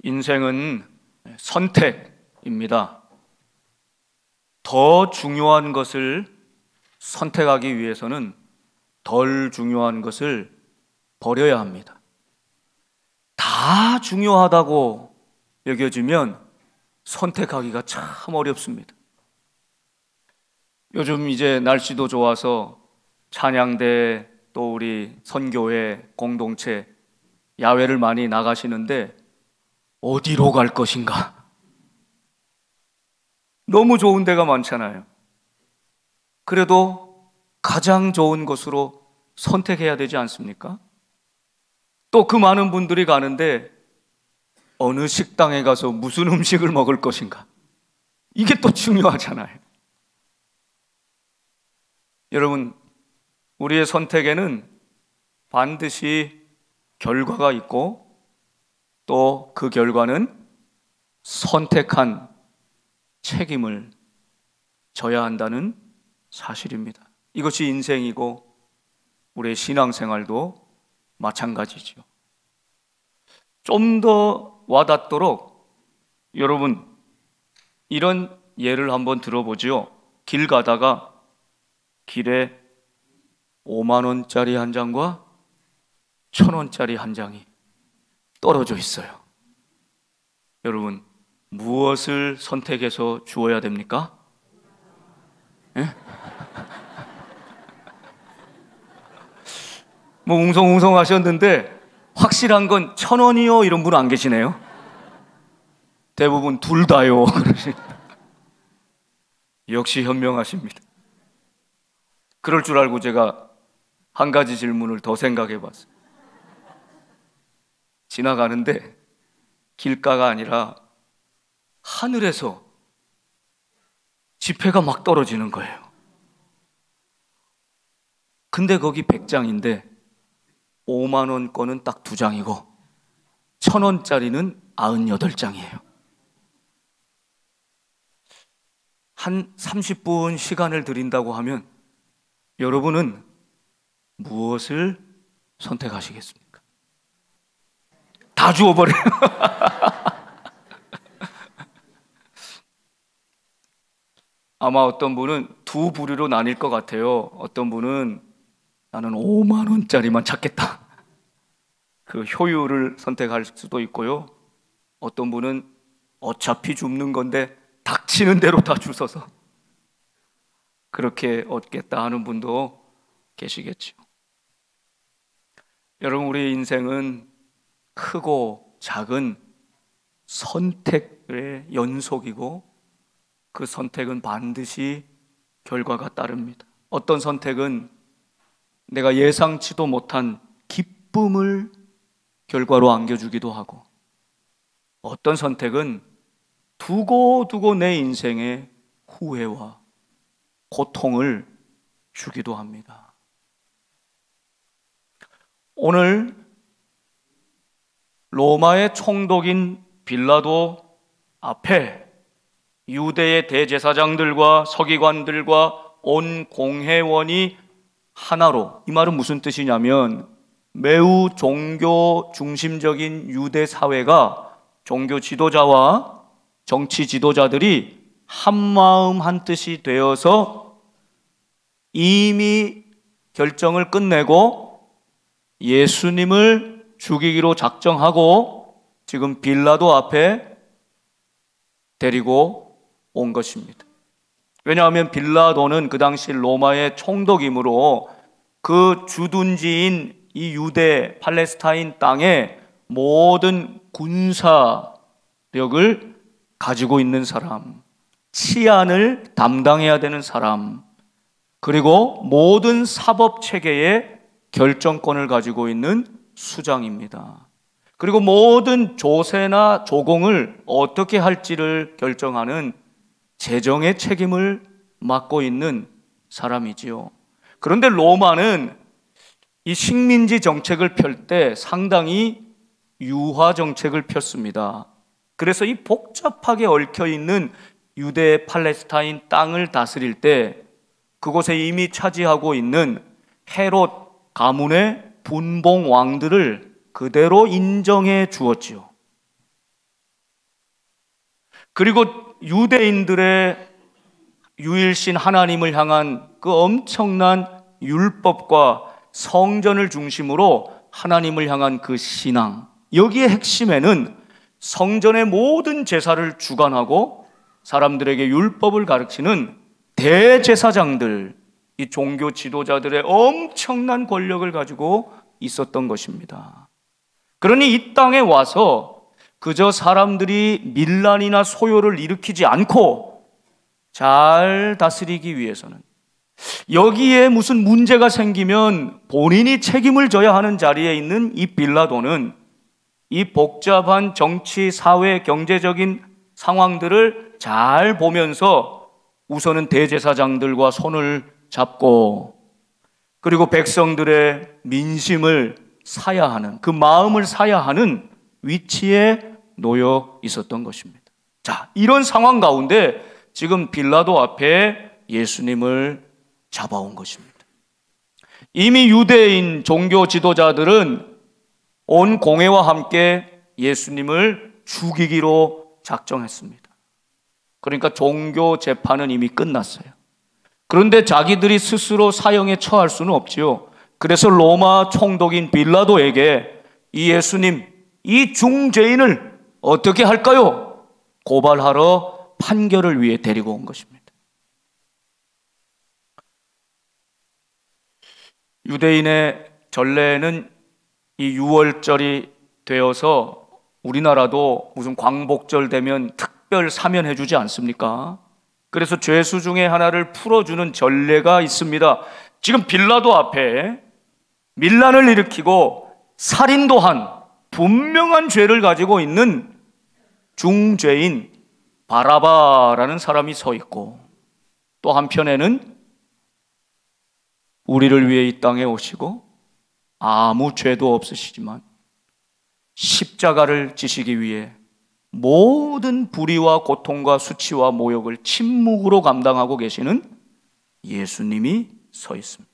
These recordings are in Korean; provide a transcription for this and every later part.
인생은 선택입니다. 더 중요한 것을 선택하기 위해서는 덜 중요한 것을 버려야 합니다. 다 중요하다고 여겨지면 선택하기가 참 어렵습니다. 요즘 이제 날씨도 좋아서 찬양대 또 우리 선교회 공동체 야외를 많이 나가시는데 어디로 갈 것인가? 너무 좋은 데가 많잖아요. 그래도 가장 좋은 곳으로 선택해야 되지 않습니까? 또 그 많은 분들이 가는데 어느 식당에 가서 무슨 음식을 먹을 것인가? 이게 또 중요하잖아요. 여러분, 우리의 선택에는 반드시 결과가 있고 또 그 결과는 선택한 책임을 져야 한다는 사실입니다. 이것이 인생이고 우리의 신앙생활도 마찬가지죠. 좀 더 와닿도록 여러분 이런 예를 한번 들어보죠. 길 가다가 길에 5만 원짜리 한 장과 1,000원짜리 한 장이 떨어져 있어요. 여러분 무엇을 선택해서 주어야 됩니까? 예? 뭐 웅성웅성 하셨는데 확실한 건 1,000원이요 이런 분은 안 계시네요. 대부분 둘 다요 그러십니다. 역시 현명하십니다. 그럴 줄 알고 제가 한 가지 질문을 더 생각해 봤어요. 지나가는데 길가가 아니라 하늘에서 지폐가 막 떨어지는 거예요. 근데 거기 100장인데 5만 원 거는 딱 2장이고 1,000원짜리는 98장이에요. 한 30분 시간을 드린다고 하면 여러분은 무엇을 선택하시겠습니까? 다 주워버려요. 아마 어떤 분은 두 부류로 나뉠 것 같아요. 어떤 분은 나는 5만 원짜리만 찾겠다. 그 효율을 선택할 수도 있고요. 어떤 분은 어차피 줍는 건데 닥치는 대로 다 주워서 그렇게 얻겠다 하는 분도 계시겠죠. 여러분 우리의 인생은 크고 작은 선택의 연속이고 그 선택은 반드시 결과가 따릅니다. 어떤 선택은 내가 예상치도 못한 기쁨을 결과로 안겨주기도 하고 어떤 선택은 두고두고 내 인생에 후회와 고통을 주기도 합니다. 오늘 로마의 총독인 빌라도 앞에 유대의 대제사장들과 서기관들과 온 공회원이 하나로, 이 말은 무슨 뜻이냐면 매우 종교 중심적인 유대 사회가 종교 지도자와 정치 지도자들이 한마음 한뜻이 되어서 이미 결정을 끝내고 예수님을 죽이기로 작정하고 지금 빌라도 앞에 데리고 온 것입니다. 왜냐하면 빌라도는 그 당시 로마의 총독이므로 그 주둔지인 이 유대 팔레스타인 땅의 모든 군사력을 가지고 있는 사람, 치안을 담당해야 되는 사람, 그리고 모든 사법 체계의 결정권을 가지고 있는 수장입니다. 그리고 모든 조세나 조공을 어떻게 할지를 결정하는 재정의 책임을 맡고 있는 사람이지요. 그런데 로마는 이 식민지 정책을 펼 때 상당히 유화 정책을 폈습니다. 그래서 이 복잡하게 얽혀 있는 유대 팔레스타인 땅을 다스릴 때 그곳에 이미 차지하고 있는 헤롯 가문의 분봉 왕들을 그대로 인정해 주었지요. 그리고 유대인들의 유일신 하나님을 향한 그 엄청난 율법과 성전을 중심으로 하나님을 향한 그 신앙, 여기에 핵심에는 성전의 모든 제사를 주관하고 사람들에게 율법을 가르치는 대제사장들, 이 종교 지도자들의 엄청난 권력을 가지고 있었던 것입니다. 그러니 이 땅에 와서 그저 사람들이 밀란이나 소요를 일으키지 않고 잘 다스리기 위해서는, 여기에 무슨 문제가 생기면 본인이 책임을 져야 하는 자리에 있는 이 빌라도는 이 복잡한 정치, 사회, 경제적인 상황들을 잘 보면서 우선은 대제사장들과 손을 잡고, 그리고 백성들의 민심을 사야 하는, 그 마음을 사야 하는 위치에 놓여 있었던 것입니다. 자, 이런 상황 가운데 지금 빌라도 앞에 예수님을 잡아온 것입니다. 이미 유대인 종교 지도자들은 온 공회와 함께 예수님을 죽이기로 작정했습니다. 그러니까 종교 재판은 이미 끝났어요. 그런데 자기들이 스스로 사형에 처할 수는 없지요. 그래서 로마 총독인 빌라도에게 이 예수님, 이 중죄인을 어떻게 할까요? 고발하러 판결을 위해 데리고 온 것입니다. 유대인의 전례는 이 6월절이 되어서 우리나라도 무슨 광복절 되면 특별 사면해 주지 않습니까? 그래서 죄수 중에 하나를 풀어주는 전례가 있습니다. 지금 빌라도 앞에 밀란을 일으키고 살인도 한 분명한 죄를 가지고 있는 중죄인 바라바라는 사람이 서 있고, 또 한편에는 우리를 위해 이 땅에 오시고 아무 죄도 없으시지만 십자가를 지시기 위해 모든 불의와 고통과 수치와 모욕을 침묵으로 감당하고 계시는 예수님이 서 있습니다.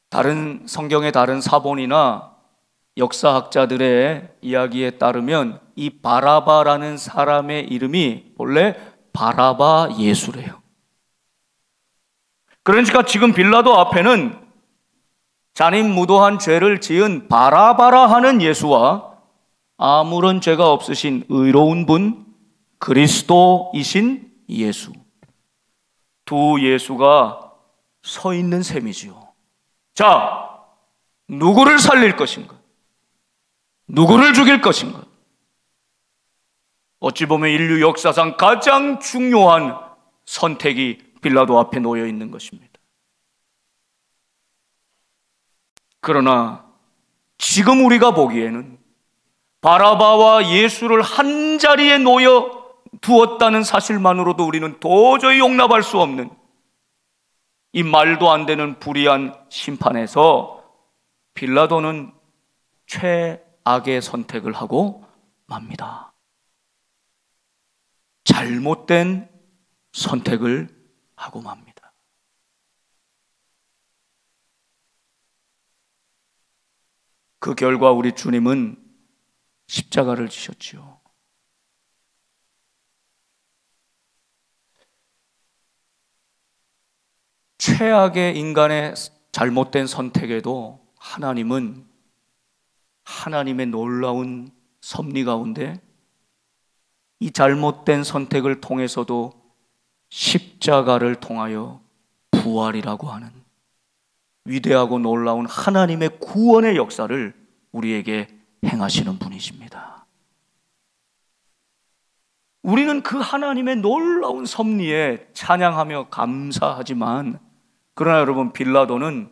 다른 성경의 다른 사본이나 역사학자들의 이야기에 따르면 이 바라바라는 사람의 이름이 본래 바라바 예수래요. 그러니까 지금 빌라도 앞에는 잔인무도한 죄를 지은 바라바라 하는 예수와 아무런 죄가 없으신 의로운 분 그리스도이신 예수, 두 예수가 서 있는 셈이지요. 자, 누구를 살릴 것인가? 누구를 죽일 것인가? 어찌 보면 인류 역사상 가장 중요한 선택이 빌라도 앞에 놓여 있는 것입니다. 그러나 지금 우리가 보기에는 바라바와 예수를 한 자리에 놓여 두었다는 사실만으로도 우리는 도저히 용납할 수 없는 이 말도 안 되는 불의한 심판에서 빌라도는 최악의 선택을 하고 맙니다. 잘못된 선택을 하고 맙니다. 그 결과 우리 주님은 십자가를 지셨지요. 최악의 인간의 잘못된 선택에도 하나님은 하나님의 놀라운 섭리 가운데 이 잘못된 선택을 통해서도 십자가를 통하여 부활이라고 하는 위대하고 놀라운 하나님의 구원의 역사를 우리에게 행하시는 분이십니다. 우리는 그 하나님의 놀라운 섭리에 찬양하며 감사하지만, 그러나 여러분, 빌라도는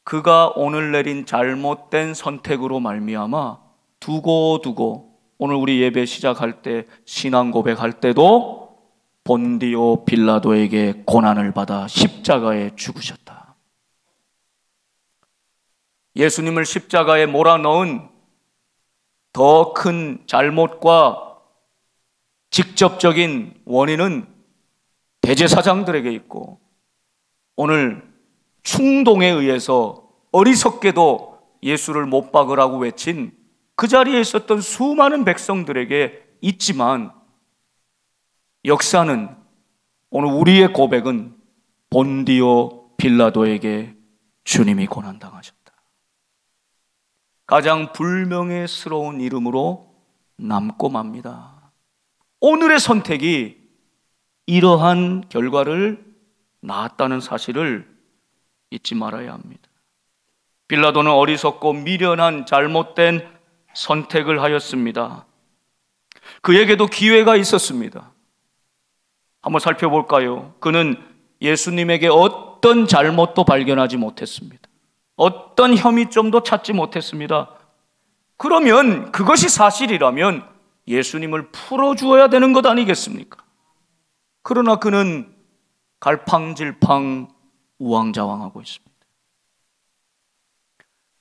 그가 오늘 내린 잘못된 선택으로 말미암아 두고두고 오늘 우리 예배 시작할 때 신앙 고백할 때도 본디오 빌라도에게 고난을 받아 십자가에 죽으셨다. 예수님을 십자가에 몰아넣은 더 큰 잘못과 직접적인 원인은 대제사장들에게 있고, 오늘 충동에 의해서 어리석게도 예수를 못 박으라고 외친 그 자리에 있었던 수많은 백성들에게 있지만 역사는, 오늘 우리의 고백은 본디오 빌라도에게 주님이 고난당하셨다. 가장 불명예스러운 이름으로 남고 맙니다. 오늘의 선택이 이러한 결과를 낳았다는 사실을 잊지 말아야 합니다. 빌라도는 어리석고 미련한 잘못된 선택을 하였습니다. 그에게도 기회가 있었습니다. 한번 살펴볼까요? 그는 예수님에게 어떤 잘못도 발견하지 못했습니다. 어떤 혐의점도 찾지 못했습니다. 그러면 그것이 사실이라면 예수님을 풀어주어야 되는 것 아니겠습니까? 그러나 그는 갈팡질팡 우왕좌왕하고 있습니다.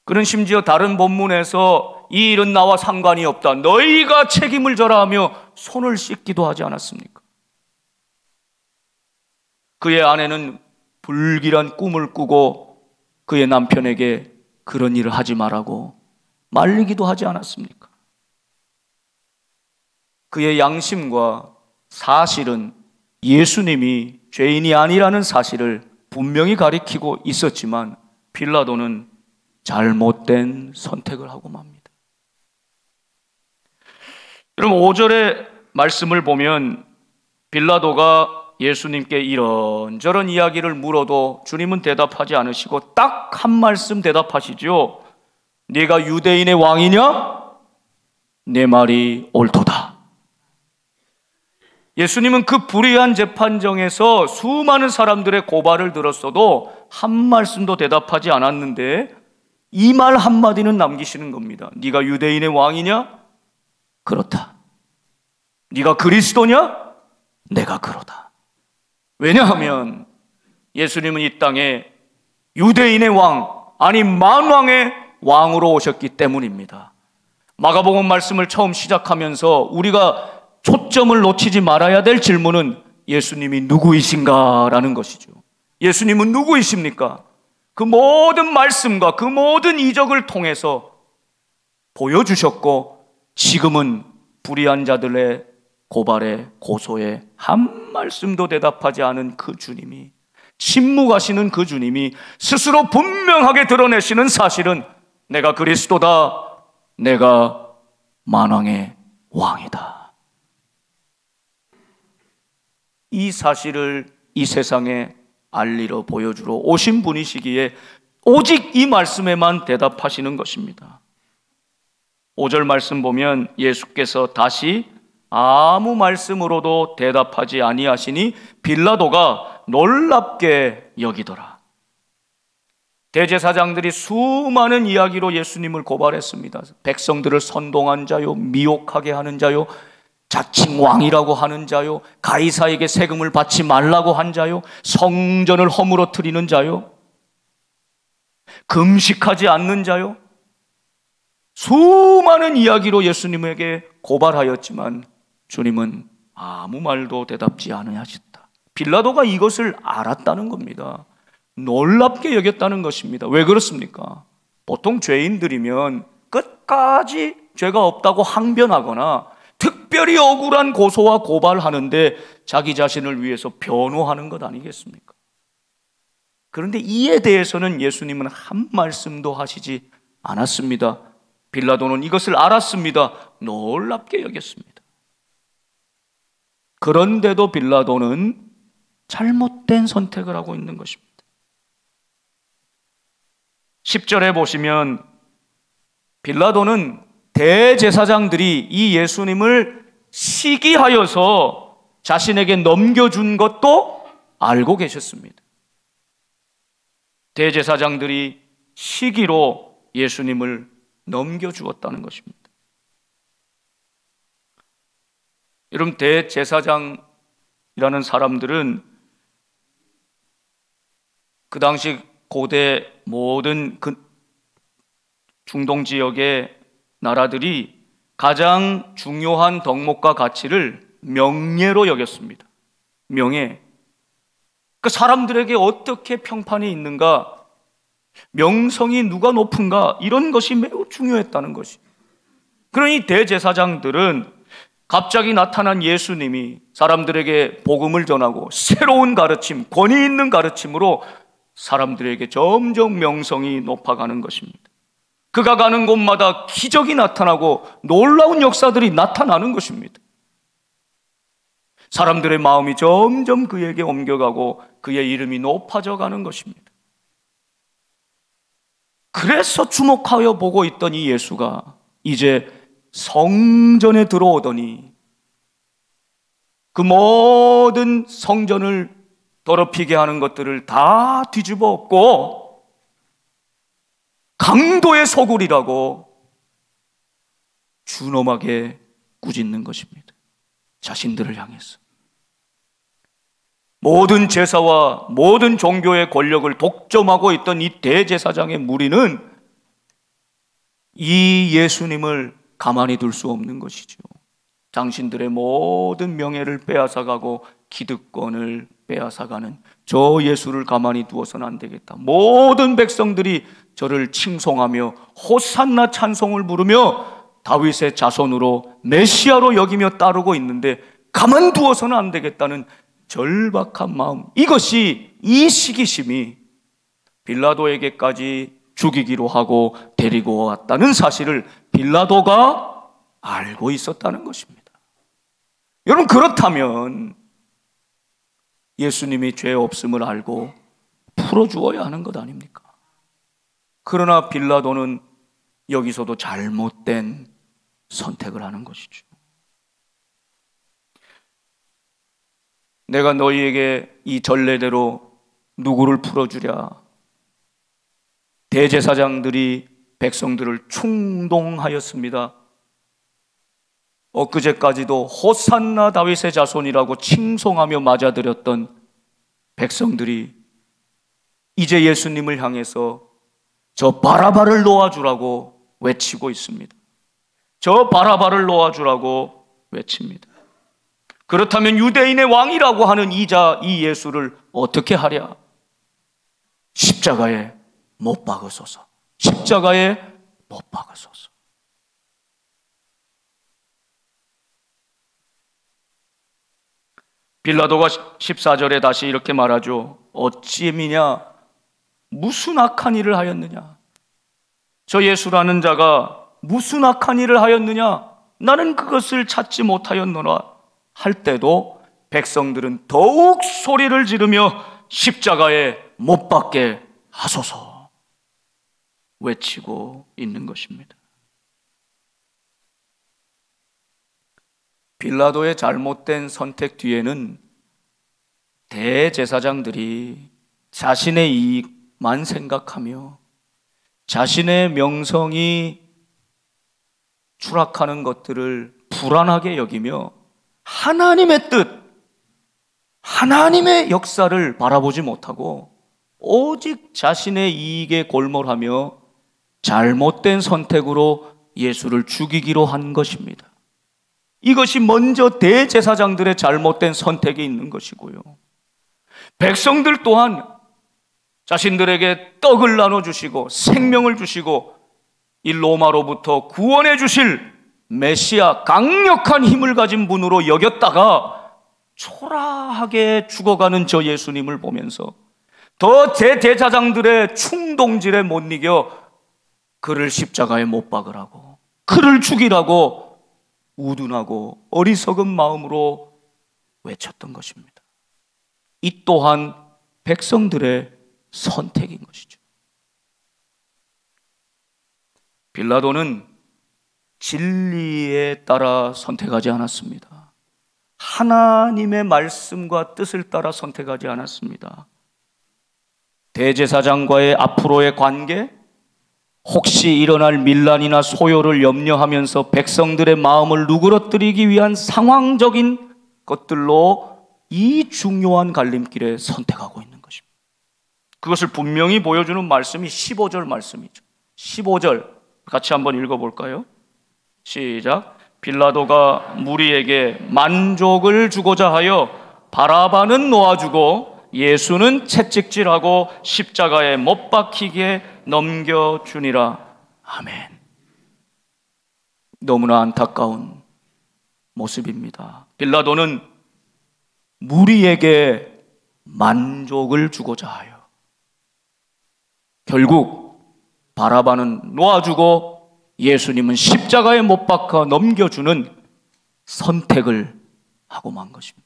그는 심지어 다른 본문에서 이 일은 나와 상관이 없다, 너희가 책임을 져라 하며 손을 씻기도 하지 않았습니까? 그의 아내는 불길한 꿈을 꾸고 그의 남편에게 그런 일을 하지 말라고 말리기도 하지 않았습니까? 그의 양심과 사실은 예수님이 죄인이 아니라는 사실을 분명히 가리키고 있었지만 빌라도는 잘못된 선택을 하고 맙니다. 여러분, 5절의 말씀을 보면 빌라도가 예수님께 이런저런 이야기를 물어도 주님은 대답하지 않으시고 딱 한 말씀 대답하시죠. 네가 유대인의 왕이냐? 내 말이 옳도다. 예수님은 그 불의한 재판정에서 수많은 사람들의 고발을 들었어도 한 말씀도 대답하지 않았는데 이 말 한마디는 남기시는 겁니다. 네가 유대인의 왕이냐? 그렇다. 네가 그리스도냐? 내가 그러다. 왜냐하면 예수님은 이 땅에 유대인의 왕, 아니 만왕의 왕으로 오셨기 때문입니다. 마가복음 말씀을 처음 시작하면서 우리가 초점을 놓치지 말아야 될 질문은 예수님이 누구이신가라는 것이죠. 예수님은 누구이십니까? 그 모든 말씀과 그 모든 이적을 통해서 보여주셨고 지금은 불의한 자들의 고발에 고소에 한 말씀도 대답하지 않은 그 주님이, 침묵하시는 그 주님이 스스로 분명하게 드러내시는 사실은 내가 그리스도다, 내가 만왕의 왕이다. 이 사실을 이 세상에 알리러 보여주러 오신 분이시기에 오직 이 말씀에만 대답하시는 것입니다. 5절 말씀 보면 예수께서 다시 아무 말씀으로도 대답하지 아니하시니 빌라도가 놀랍게 여기더라. 대제사장들이 수많은 이야기로 예수님을 고발했습니다. 백성들을 선동한 자요, 미혹하게 하는 자요, 자칭 왕이라고 하는 자요, 가이사에게 세금을 받지 말라고 한 자요, 성전을 허물어뜨리는 자요, 금식하지 않는 자요, 수많은 이야기로 예수님에게 고발하였지만 주님은 아무 말도 대답지 않으셨다. 빌라도가 이것을 알았다는 겁니다. 놀랍게 여겼다는 것입니다. 왜 그렇습니까? 보통 죄인들이면 끝까지 죄가 없다고 항변하거나 특별히 억울한 고소와 고발하는데 자기 자신을 위해서 변호하는 것 아니겠습니까? 그런데 이에 대해서는 예수님은 한 말씀도 하시지 않았습니다. 빌라도는 이것을 알았습니다. 놀랍게 여겼습니다. 그런데도 빌라도는 잘못된 선택을 하고 있는 것입니다. 10절에 보시면 빌라도는 대제사장들이 이 예수님을 시기하여서 자신에게 넘겨준 것도 알고 계셨습니다. 대제사장들이 시기로 예수님을 넘겨주었다는 것입니다. 여러분, 대제사장이라는 사람들은 그 당시 고대 모든 그 중동 지역의 나라들이 가장 중요한 덕목과 가치를 명예로 여겼습니다. 명예. 그 사람들에게 어떻게 평판이 있는가, 명성이 누가 높은가, 이런 것이 매우 중요했다는 것이. 그러니 대제사장들은 갑자기 나타난 예수님이 사람들에게 복음을 전하고 새로운 가르침, 권위 있는 가르침으로 사람들에게 점점 명성이 높아가는 것입니다. 그가 가는 곳마다 기적이 나타나고 놀라운 역사들이 나타나는 것입니다. 사람들의 마음이 점점 그에게 옮겨가고 그의 이름이 높아져 가는 것입니다. 그래서 주목하여 보고 있던 이 예수가 이제 성전에 들어오더니 그 모든 성전을 더럽히게 하는 것들을 다 뒤집어 엎고 강도의 소굴이라고 준엄하게 꾸짖는 것입니다. 자신들을 향해서. 모든 제사와 모든 종교의 권력을 독점하고 있던 이 대제사장의 무리는 이 예수님을 가만히 둘 수 없는 것이죠. 당신들의 모든 명예를 빼앗아가고 기득권을 빼앗아가는 저 예수를 가만히 두어서는 안 되겠다. 모든 백성들이 저를 칭송하며 호산나 찬송을 부르며 다윗의 자손으로 메시아로 여기며 따르고 있는데 가만두어서는 안 되겠다는 절박한 마음, 이것이 이 시기심이 빌라도에게까지 죽이기로 하고 데리고 왔다는 사실을 빌라도가 알고 있었다는 것입니다. 여러분, 그렇다면 예수님이 죄 없음을 알고 풀어주어야 하는 것 아닙니까? 그러나 빌라도는 여기서도 잘못된 선택을 하는 것이죠. 내가 너희에게 이 전례대로 누구를 풀어주랴? 대제사장들이 백성들을 충동하였습니다. 엊그제까지도 호산나 다윗의 자손이라고 칭송하며 맞아들였던 백성들이 이제 예수님을 향해서 저 바라바를 놓아주라고 외치고 있습니다. 저 바라바를 놓아주라고 외칩니다. 그렇다면 유대인의 왕이라고 하는 이 예수를 어떻게 하랴? 십자가에 못 박으소서. 십자가에 못 박으소서. 빌라도가 14절에 다시 이렇게 말하죠. 어찌미냐? 무슨 악한 일을 하였느냐? 저 예수라는 자가 무슨 악한 일을 하였느냐? 나는 그것을 찾지 못하였노라 할 때도 백성들은 더욱 소리를 지르며 십자가에 못 박게 하소서 외치고 있는 것입니다. 빌라도의 잘못된 선택 뒤에는 대제사장들이 자신의 이익만 생각하며 자신의 명성이 추락하는 것들을 불안하게 여기며 하나님의 뜻, 하나님의 역사를 바라보지 못하고 오직 자신의 이익에 골몰하며 잘못된 선택으로 예수를 죽이기로 한 것입니다. 이것이 먼저 대제사장들의 잘못된 선택이 있는 것이고요. 백성들 또한 자신들에게 떡을 나눠주시고 생명을 주시고 이 로마로부터 구원해 주실 메시아, 강력한 힘을 가진 분으로 여겼다가 초라하게 죽어가는 저 예수님을 보면서 더 대제사장들의 충동질에 못 이겨 그를 십자가에 못 박으라고, 그를 죽이라고 우둔하고 어리석은 마음으로 외쳤던 것입니다. 이 또한 백성들의 선택인 것이죠. 빌라도는 진리에 따라 선택하지 않았습니다. 하나님의 말씀과 뜻을 따라 선택하지 않았습니다. 대제사장과의 앞으로의 관계, 혹시 일어날 밀란이나 소요를 염려하면서 백성들의 마음을 누그러뜨리기 위한 상황적인 것들로 이 중요한 갈림길에 선택하고 있는 것입니다. 그것을 분명히 보여주는 말씀이 15절 말씀이죠. 15절 같이 한번 읽어볼까요? 시작. 빌라도가 무리에게 만족을 주고자 하여 바라바는 놓아주고 예수는 채찍질하고 십자가에 못 박히게 넘겨주니라. 아멘. 너무나 안타까운 모습입니다. 빌라도는 무리에게 만족을 주고자 하여 결국 바라바는 놓아주고 예수님은 십자가에 못 박아 넘겨주는 선택을 하고 만 것입니다.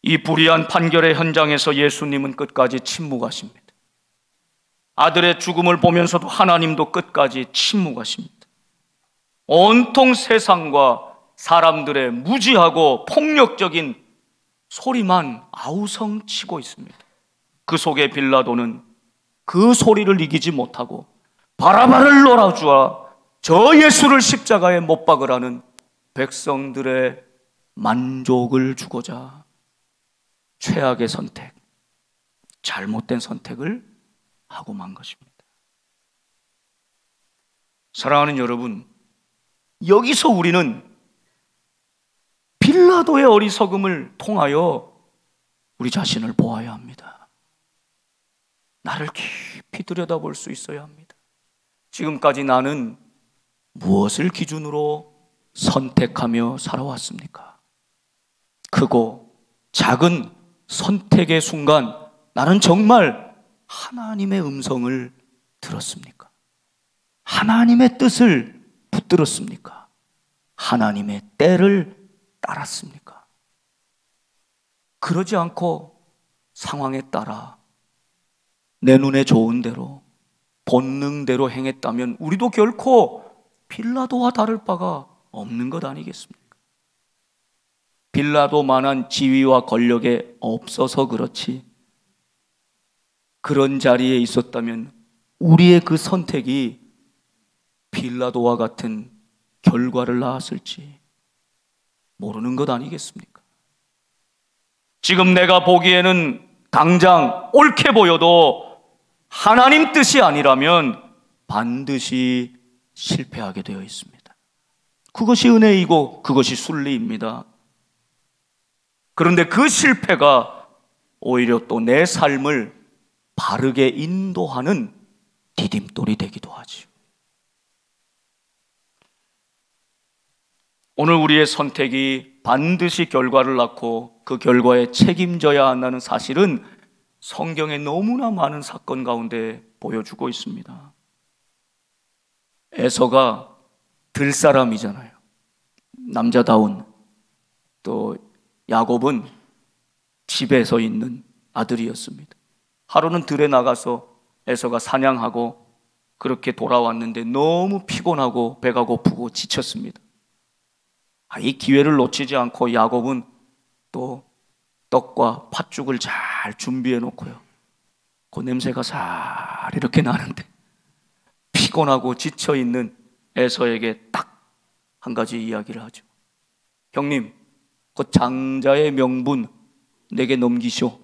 이 불의한 판결의 현장에서 예수님은 끝까지 침묵하십니다. 아들의 죽음을 보면서도 하나님도 끝까지 침묵하십니다. 온통 세상과 사람들의 무지하고 폭력적인 소리만 아우성치고 있습니다. 그 속에 빌라도는 그 소리를 이기지 못하고 바라바를 놀아주어 저 예수를 십자가에 못 박으라는 백성들의 만족을 주고자 최악의 선택, 잘못된 선택을 하고 만 것입니다. 사랑하는 여러분, 여기서 우리는 빌라도의 어리석음을 통하여 우리 자신을 보아야 합니다. 나를 깊이 들여다볼 수 있어야 합니다. 지금까지 나는 무엇을 기준으로 선택하며 살아왔습니까? 크고 작은 선택의 순간 나는 정말 하나님의 음성을 들었습니까? 하나님의 뜻을 붙들었습니까? 하나님의 때를 따랐습니까? 그러지 않고 상황에 따라 내 눈에 좋은 대로 본능대로 행했다면 우리도 결코 빌라도와 다를 바가 없는 것 아니겠습니까? 빌라도만한 지위와 권력에 없어서 그렇지, 그런 자리에 있었다면 우리의 그 선택이 빌라도와 같은 결과를 낳았을지 모르는 것 아니겠습니까? 지금 내가 보기에는 당장 옳게 보여도 하나님 뜻이 아니라면 반드시 실패하게 되어 있습니다. 그것이 은혜이고 그것이 순리입니다. 그런데 그 실패가 오히려 또 내 삶을 바르게 인도하는 디딤돌이 되기도 하죠. 오늘 우리의 선택이 반드시 결과를 낳고 그 결과에 책임져야 한다는 사실은 성경에 너무나 많은 사건 가운데 보여주고 있습니다. 에서가 들사람이잖아요. 남자다운. 또 야곱은 집에서 있는 아들이었습니다. 하루는 들에 나가서 에서가 사냥하고 그렇게 돌아왔는데 너무 피곤하고 배가 고프고 지쳤습니다. 이 기회를 놓치지 않고 야곱은 또 떡과 팥죽을 잘 준비해 놓고요, 그 냄새가 살 이렇게 나는데 피곤하고 지쳐있는 에서에게 딱 한 가지 이야기를 하죠. 형님, 그 장자의 명분 내게 넘기시오.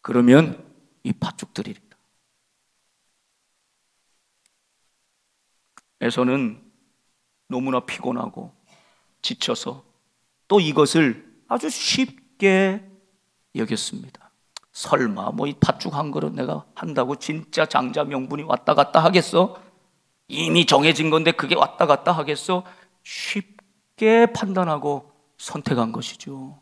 그러면 이 팥죽 드리리라. 에서는 너무나 피곤하고 지쳐서 또 이것을 아주 쉽게 여겼습니다. 설마 뭐 이 팥죽 한 그릇 내가 한다고 진짜 장자 명분이 왔다 갔다 하겠어? 이미 정해진 건데 그게 왔다 갔다 하겠어? 쉽게 판단하고 선택한 것이죠.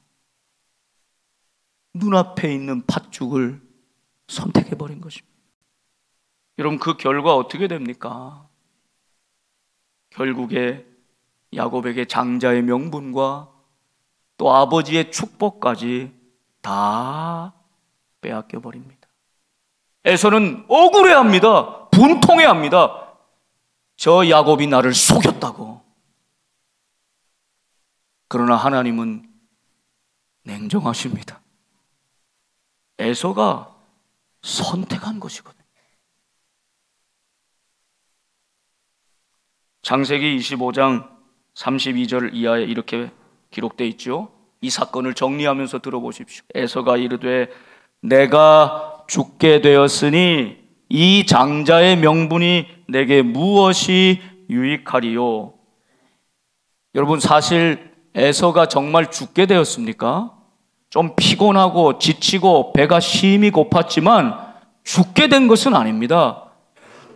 눈앞에 있는 팥죽을 선택해버린 것입니다. 여러분, 그 결과 어떻게 됩니까? 결국에 야곱에게 장자의 명분과 또 아버지의 축복까지 다 빼앗겨 버립니다. 에서는 억울해합니다. 분통해합니다. 저 야곱이 나를 속였다고. 그러나 하나님은 냉정하십니다. 에서가 선택한 것이거든요. 창세기 25장 32절 이하에 이렇게 기록되어 있죠. 이 사건을 정리하면서 들어보십시오. 에서가 이르되 내가 죽게 되었으니 이 장자의 명분이 내게 무엇이 유익하리요? 여러분, 사실 에서가 정말 죽게 되었습니까? 좀 피곤하고 지치고 배가 심히 고팠지만 죽게 된 것은 아닙니다.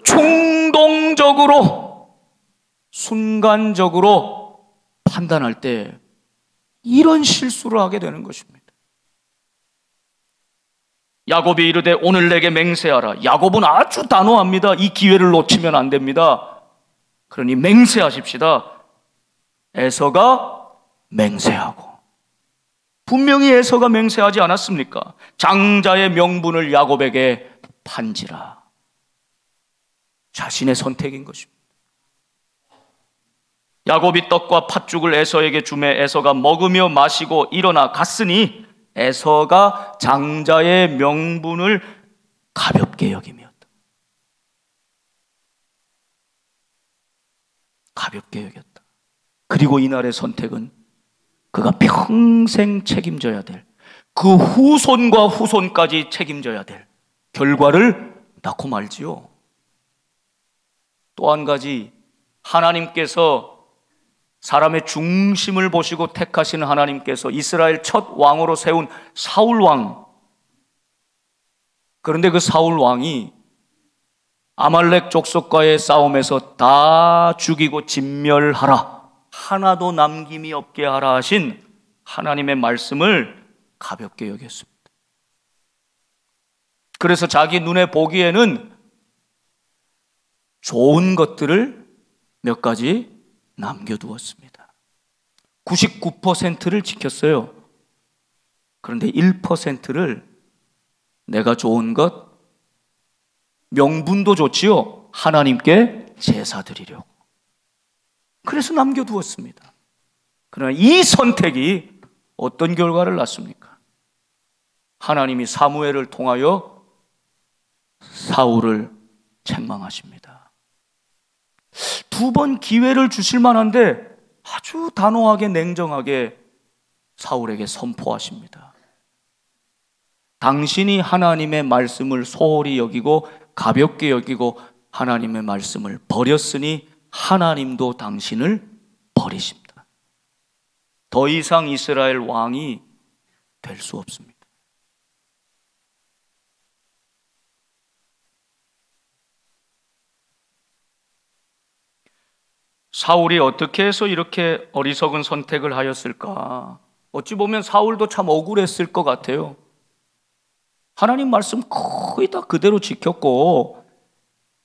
충동적으로, 순간적으로 판단할 때 이런 실수를 하게 되는 것입니다. 야곱이 이르되 오늘 내게 맹세하라. 야곱은 아주 단호합니다. 이 기회를 놓치면 안 됩니다. 그러니 맹세하십시다. 에서가 맹세하고, 분명히 에서가 맹세하지 않았습니까? 장자의 명분을 야곱에게 판지라. 자신의 선택인 것입니다. 야곱이 떡과 팥죽을 에서에게 주매 에서가 먹으며 마시고 일어나 갔으니 에서가 장자의 명분을 가볍게 여김이었다. 가볍게 여겼다. 그리고 이날의 선택은 그가 평생 책임져야 될, 그 후손과 후손까지 책임져야 될 결과를 낳고 말지요. 또 한 가지, 하나님께서, 사람의 중심을 보시고 택하시는 하나님께서 이스라엘 첫 왕으로 세운 사울 왕, 그런데 그 사울 왕이 아말렉 족속과의 싸움에서 다 죽이고 진멸하라, 하나도 남김이 없게 하라 하신 하나님의 말씀을 가볍게 여겼습니다. 그래서 자기 눈에 보기에는 좋은 것들을 몇 가지 남겨두었습니다. 99%를 지켰어요. 그런데 1%를 내가 좋은 것, 명분도 좋지요, 하나님께 제사 드리려고. 그래서 남겨두었습니다. 그러나 이 선택이 어떤 결과를 낳습니까? 하나님이 사무엘을 통하여 사울을 책망하십니다. 두 번 기회를 주실 만한데 아주 단호하게, 냉정하게 사울에게 선포하십니다. 당신이 하나님의 말씀을 소홀히 여기고 가볍게 여기고 하나님의 말씀을 버렸으니 하나님도 당신을 버리십니다. 더 이상 이스라엘 왕이 될 수 없습니다. 사울이 어떻게 해서 이렇게 어리석은 선택을 하였을까? 어찌 보면 사울도 참 억울했을 것 같아요. 하나님 말씀 거의 다 그대로 지켰고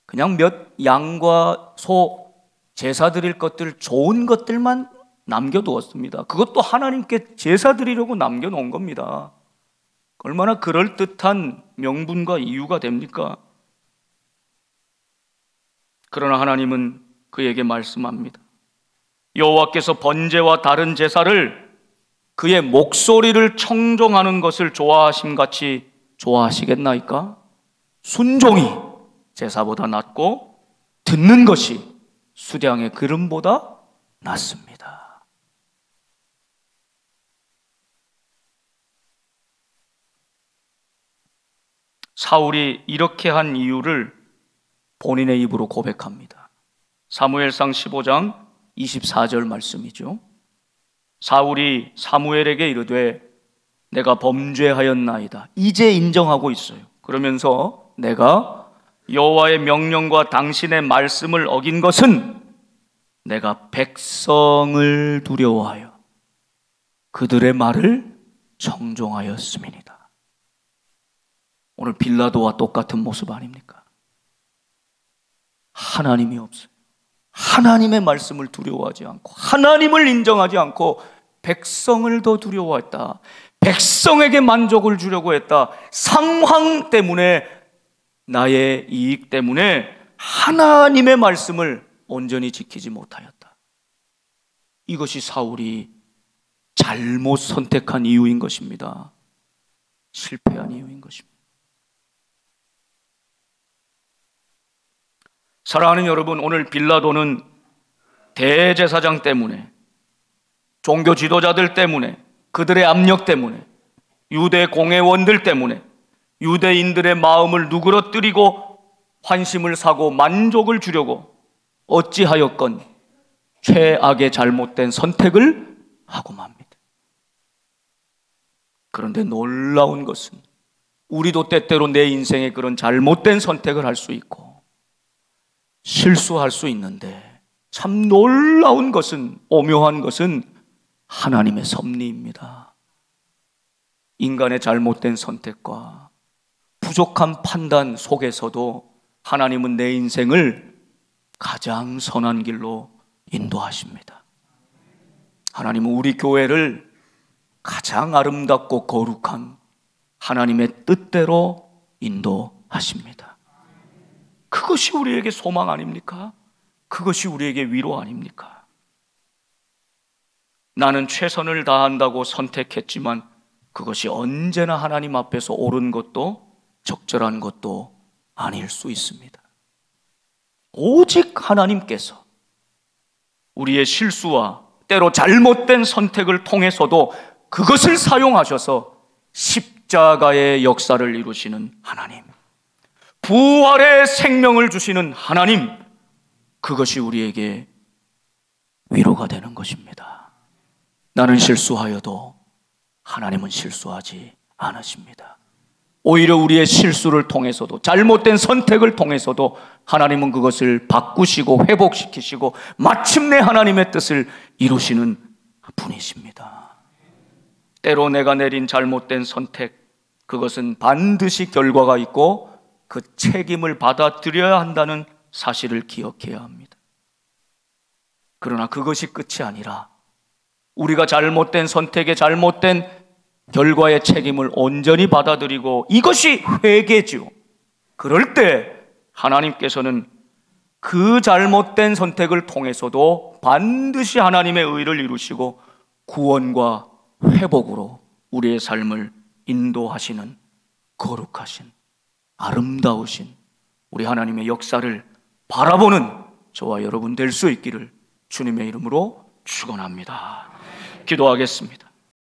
그냥 몇 양과 소 제사 드릴 것들, 좋은 것들만 남겨두었습니다. 그것도 하나님께 제사 드리려고 남겨놓은 겁니다. 얼마나 그럴듯한 명분과 이유가 됩니까? 그러나 하나님은 그에게 말씀합니다. 여호와께서 번제와 다른 제사를 그의 목소리를 청종하는 것을 좋아하심같이 좋아하시겠나이까? 순종이 제사보다 낫고 듣는 것이 수량의 기름보다 낫습니다. 사울이 이렇게 한 이유를 본인의 입으로 고백합니다. 사무엘상 15장 24절 말씀이죠. 사울이 사무엘에게 이르되 내가 범죄하였나이다. 이제 인정하고 있어요. 그러면서 내가 여호와의 명령과 당신의 말씀을 어긴 것은 내가 백성을 두려워하여 그들의 말을 청종하였음이니이다. 오늘 빌라도와 똑같은 모습 아닙니까? 하나님이 없어요. 하나님의 말씀을 두려워하지 않고 하나님을 인정하지 않고 백성을 더 두려워했다. 백성에게 만족을 주려고 했다. 상황 때문에, 나의 이익 때문에 하나님의 말씀을 온전히 지키지 못하였다. 이것이 사울이 잘못 선택한 이유인 것입니다. 실패한 이유인 것입니다. 사랑하는 여러분, 오늘 빌라도는 대제사장 때문에, 종교 지도자들 때문에, 그들의 압력 때문에, 유대 공회원들 때문에 유대인들의 마음을 누그러뜨리고 환심을 사고 만족을 주려고 어찌하였건 최악의 잘못된 선택을 하고 맙니다. 그런데 놀라운 것은 우리도 때때로 내 인생에 그런 잘못된 선택을 할 수 있고 실수할 수 있는데, 참 놀라운 것은, 오묘한 것은 하나님의 섭리입니다. 인간의 잘못된 선택과 부족한 판단 속에서도 하나님은 내 인생을 가장 선한 길로 인도하십니다. 하나님은 우리 교회를 가장 아름답고 거룩한 하나님의 뜻대로 인도하십니다. 그것이 우리에게 소망 아닙니까? 그것이 우리에게 위로 아닙니까? 나는 최선을 다한다고 선택했지만 그것이 언제나 하나님 앞에서 옳은 것도 적절한 것도 아닐 수 있습니다. 오직 하나님께서 우리의 실수와 때로 잘못된 선택을 통해서도 그것을 사용하셔서 십자가의 역사를 이루시는 하나님, 부활의 생명을 주시는 하나님, 그것이 우리에게 위로가 되는 것입니다. 나는 실수하여도 하나님은 실수하지 않으십니다. 오히려 우리의 실수를 통해서도, 잘못된 선택을 통해서도 하나님은 그것을 바꾸시고 회복시키시고 마침내 하나님의 뜻을 이루시는 분이십니다. 때로 내가 내린 잘못된 선택, 그것은 반드시 결과가 있고 그 책임을 받아들여야 한다는 사실을 기억해야 합니다. 그러나 그것이 끝이 아니라 우리가 잘못된 선택에 잘못된 결과의 책임을 온전히 받아들이고 이것이 회개지요. 그럴 때 하나님께서는 그 잘못된 선택을 통해서도 반드시 하나님의 의를 이루시고 구원과 회복으로 우리의 삶을 인도하시는 거룩하신, 아름다우신 우리 하나님의 역사를 바라보는 저와 여러분 될 수 있기를 주님의 이름으로 축원합니다. 기도하겠습니다.